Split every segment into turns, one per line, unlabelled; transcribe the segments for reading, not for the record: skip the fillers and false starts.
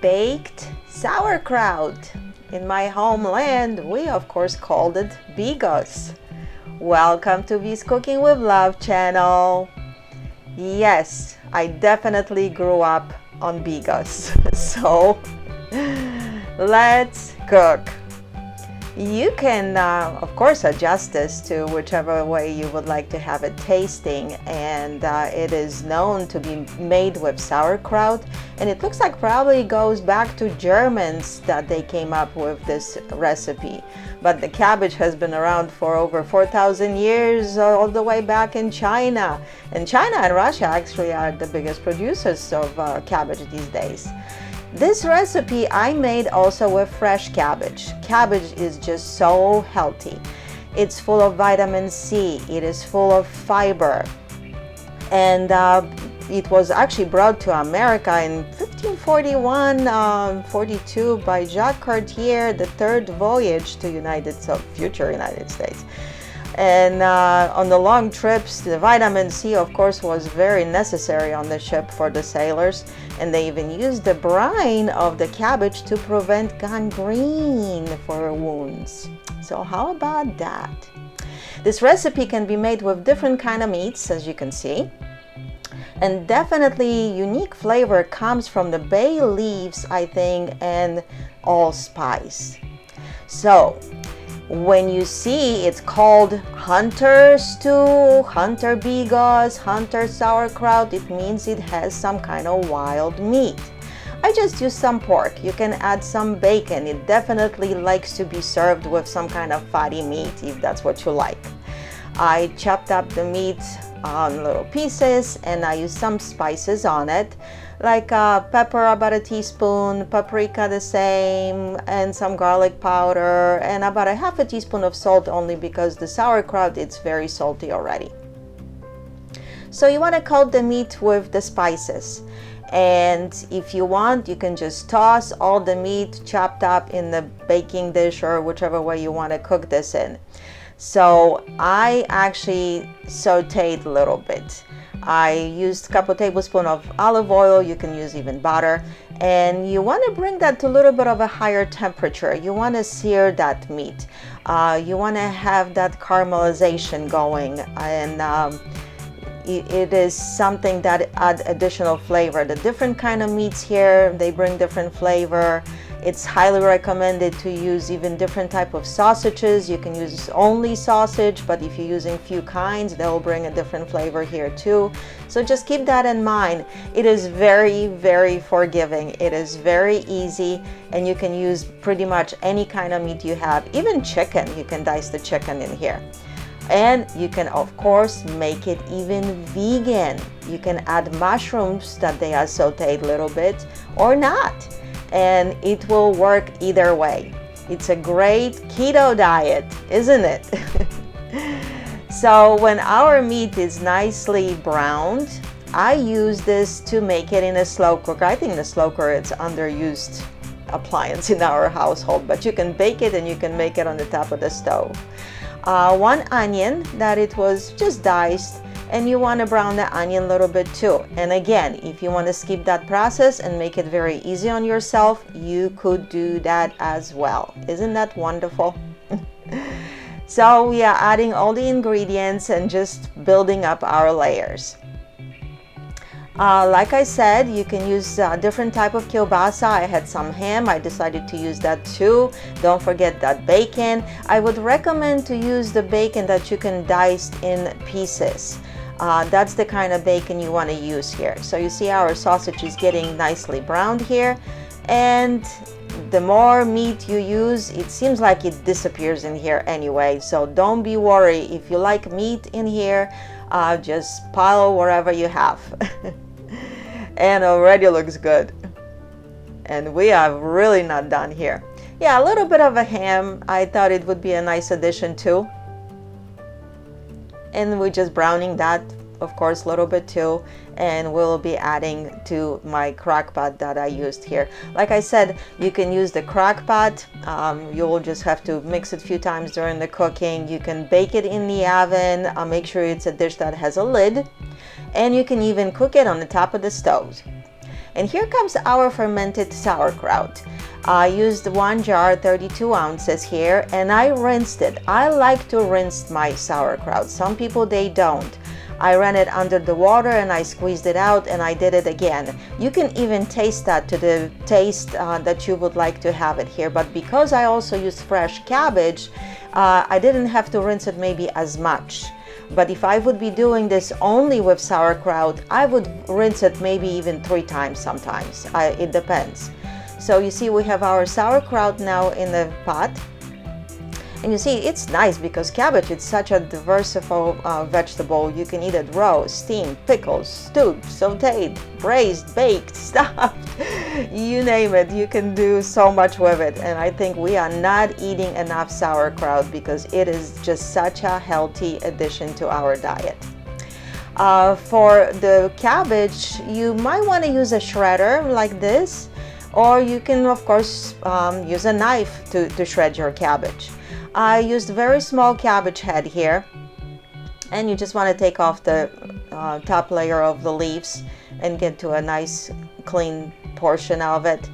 baked sauerkraut. In my homeland, we of course called it bigos. Welcome to V's Cooking with Love channel. Yes, I definitely grew up on bigos. So let's cook. You can, of course, adjust this to whichever way you would like to have it tasting, and it is known to be made with sauerkraut, and it looks like probably goes back to Germans that they came up with this recipe. But the cabbage has been around for over 4,000 years, all the way back in China. And China and Russia actually are the biggest producers of cabbage these days. This recipe I made also with fresh cabbage. Cabbage is just so healthy. It's full of vitamin C, it is full of fiber, and it was actually brought to America in 1541-42 by Jacques Cartier, the third voyage to future United States. And on the long trips, the vitamin C, of course, was very necessary on the ship for the sailors. And they even used the brine of the cabbage to prevent gangrene for wounds. So how about that? This recipe can be made with different kind of meats, as you can see. And definitely unique flavor comes from the bay leaves, I think, and allspice. So when you see it's called hunter stew, hunter bigos, hunter sauerkraut, it means it has some kind of wild meat. I just used some pork. You can add some bacon. It definitely likes to be served with some kind of fatty meat if that's what you like. I chopped up the meat on little pieces and I used some spices on it, like pepper about a teaspoon, paprika the same, and some garlic powder, and about a half a teaspoon of salt, only because the sauerkraut, it's very salty already. So you want to coat the meat with the spices, and if you want, you can just toss all the meat chopped up in the baking dish or whichever way you want to cook this in. So I actually sauteed a little bit. I used a couple tablespoons of olive oil. You can use even butter. And you want to bring that to a little bit of a higher temperature. You want to sear that meat. You want to have that caramelization going. And it is something that adds additional flavor. The different kind of meats here, they bring different flavor. It's highly recommended to use even different type of sausages. You can use only sausage, but if you're using few kinds, they'll bring a different flavor here too. So just keep that in mind. It is very, very forgiving. It is very easy, and you can use pretty much any kind of meat you have. Even chicken, you can dice the chicken in here. And you can, of course, make it even vegan. You can add mushrooms that they are sauteed a little bit or not. And it will work either way. It's a great keto diet, isn't it? So when our meat is nicely browned, I use this to make it in a slow cooker. I think the slow cooker, it's underused appliance in our household, but you can bake it and you can make it on the top of the stove. One onion that it was just diced, and you want to brown the onion a little bit too. And again, if you want to skip that process and make it very easy on yourself, you could do that as well. Isn't that wonderful? So we are adding all the ingredients and just building up our layers. Like I said, you can use different type of kielbasa. I had some ham. I decided to use that too. Don't forget that bacon. I would recommend to use the bacon that you can dice in pieces. That's the kind of bacon you want to use here. So you see our sausage is getting nicely browned here, and the more meat you use, it seems like it disappears in here anyway. So don't be worried. If you like meat in here, just pile wherever you have. And already looks good. And we are really not done here. Yeah, a little bit of a ham. I thought it would be a nice addition too. And we're just browning that, of course, a little bit too. And we'll be adding to my crock pot that I used here. Like I said, you can use the crock pot. You will just have to mix it a few times during the cooking. You can bake it in the oven. Make sure it's a dish that has a lid. And you can even cook it on the top of the stove. And here comes our fermented sauerkraut. I used 1 jar, 32 ounces here, and I rinsed it. I like to rinse my sauerkraut. Some people, they don't. I ran it under the water and I squeezed it out, and I did it again. You can even taste that to the taste that you would like to have it here. But because I also used fresh cabbage, I didn't have to rinse it maybe as much. But if I would be doing this only with sauerkraut, I would rinse it maybe even 3 times sometimes. It depends. So you see, we have our sauerkraut now in the pot. And you see, it's nice because cabbage is such a diversified vegetable. You can eat it raw, steamed, pickled, stewed, sauteed, braised, baked, stuffed, you name it. You can do so much with it. And I think we are not eating enough sauerkraut because it is just such a healthy addition to our diet. For the cabbage, you might want to use a shredder like this, or you can, of course, use a knife to shred your cabbage. I used a very small cabbage head here, and you just want to take off the top layer of the leaves and get to a nice clean portion of it.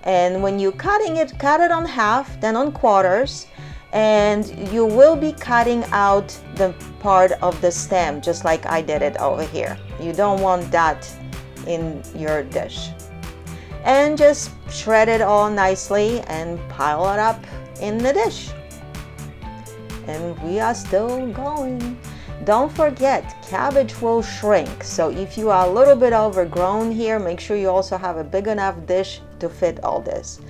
And when you're cutting it, cut it on half, then on quarters, and you will be cutting out the part of the stem just like I did it over here. You don't want that in your dish. And just shred it all nicely and pile it up in the dish. And we are still going. Don't forget, cabbage will shrink. So if you are a little bit overgrown here, make sure you also have a big enough dish to fit all this.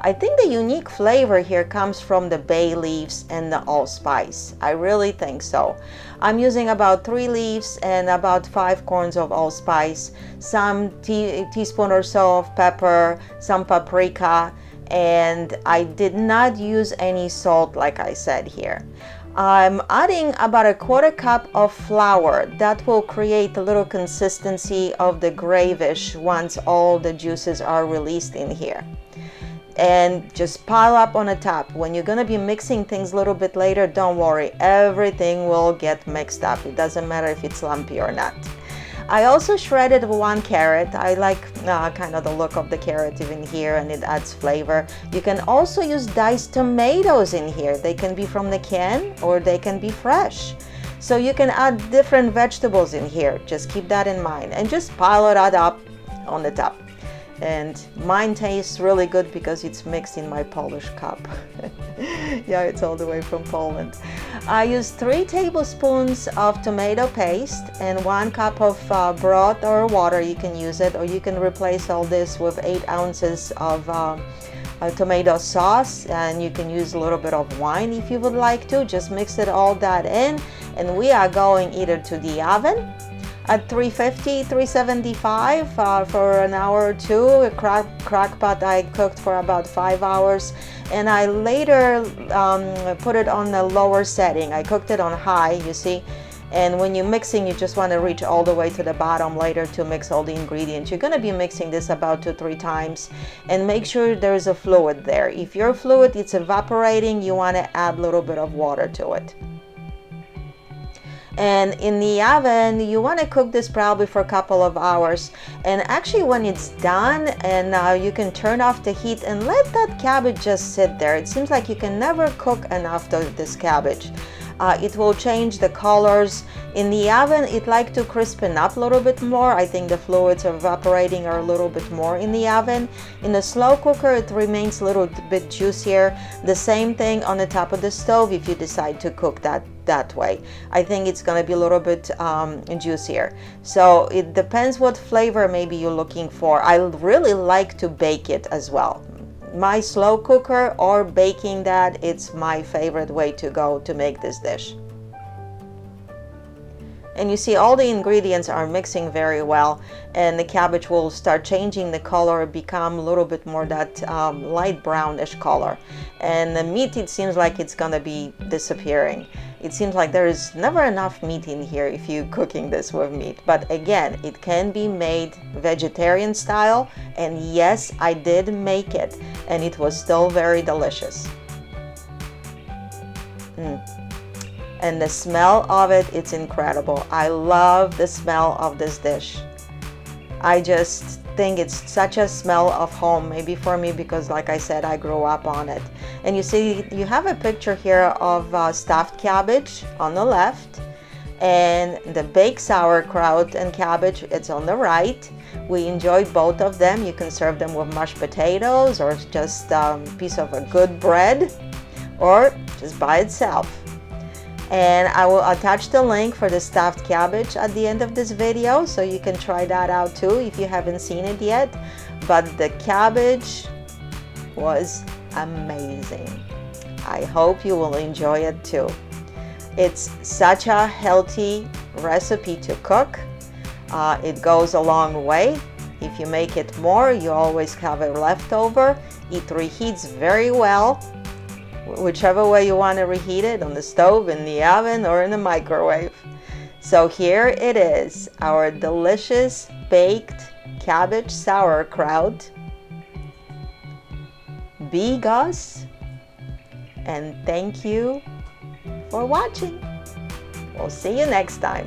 I think the unique flavor here comes from the bay leaves and the allspice. I really think so. I'm using about 3 leaves and about 5 corns of allspice, some teaspoon or so of pepper, some paprika, and I did not use any salt like I said here. I'm adding about a 1/4 cup of flour. That will create a little consistency of the gravish once all the juices are released in here. And just pile up on the top. When you're gonna be mixing things a little bit later, don't worry, everything will get mixed up. It doesn't matter if it's lumpy or not. I also shredded 1 carrot. I like kind of the look of the carrot even here, and it adds flavor. You can also use diced tomatoes in here. They can be from the can or they can be fresh. So you can add different vegetables in here. Just keep that in mind and just pile it up on the top. And mine tastes really good because it's mixed in my Polish cup. Yeah, it's all the way from Poland. I used 3 tablespoons of tomato paste and 1 cup of broth or water. You can use it, or you can replace all this with 8 ounces of tomato sauce, and you can use a little bit of wine if you would like to. Just mix it all that in, and we are going either to the oven at 350, 375 for an hour or 2. A crock pot I cooked for about 5 hours, and I later put it on a lower setting. I cooked it on high, you see, and when you're mixing, you just want to reach all the way to the bottom later to mix all the ingredients. You're going to be mixing this about 2-3 times, and make sure there's a fluid there. If your fluid is evaporating, you want to add a little bit of water to it. And in the oven, you want to cook this probably for a couple of hours. And actually when it's done, and you can turn off the heat and let that cabbage just sit there. It seems like you can never cook enough of this cabbage. It will change the colors. In the oven, it like to crispen up a little bit more. I think the fluids evaporating are a little bit more in the oven. In the slow cooker, it remains a little bit juicier. The same thing on the top of the stove if you decide to cook that way. I think it's going to be a little bit juicier. So it depends what flavor maybe you're looking for. I really like to bake it as well. My slow cooker or baking that, it's my favorite way to go to make this dish. And you see all the ingredients are mixing very well, and the cabbage will start changing the color, become a little bit more that light brownish color. And the meat, it seems like it's gonna be disappearing. It seems like there is never enough meat in here if you're cooking this with meat. But again, it can be made vegetarian style, and yes, I did make it, and it was still very delicious. And the smell of it, it's incredible. I love the smell of this dish. I just think it's such a smell of home, maybe for me because like I said, I grew up on it. And you see, you have a picture here of stuffed cabbage on the left, and the baked sauerkraut and cabbage, it's on the right. We enjoy both of them. You can serve them with mashed potatoes or just a piece of a good bread, or just by itself. And I will attach the link for the stuffed cabbage at the end of this video, so you can try that out too if you haven't seen it yet. But the cabbage was amazing. I hope you will enjoy it too. It's such a healthy recipe to cook. It goes a long way. If you make it more, you always have a leftover. It reheats very well, whichever way you want to reheat it, on the stove, in the oven, or in the microwave. So here it is, our delicious baked cabbage sauerkraut Bigos. And thank you for watching. We'll see you next time.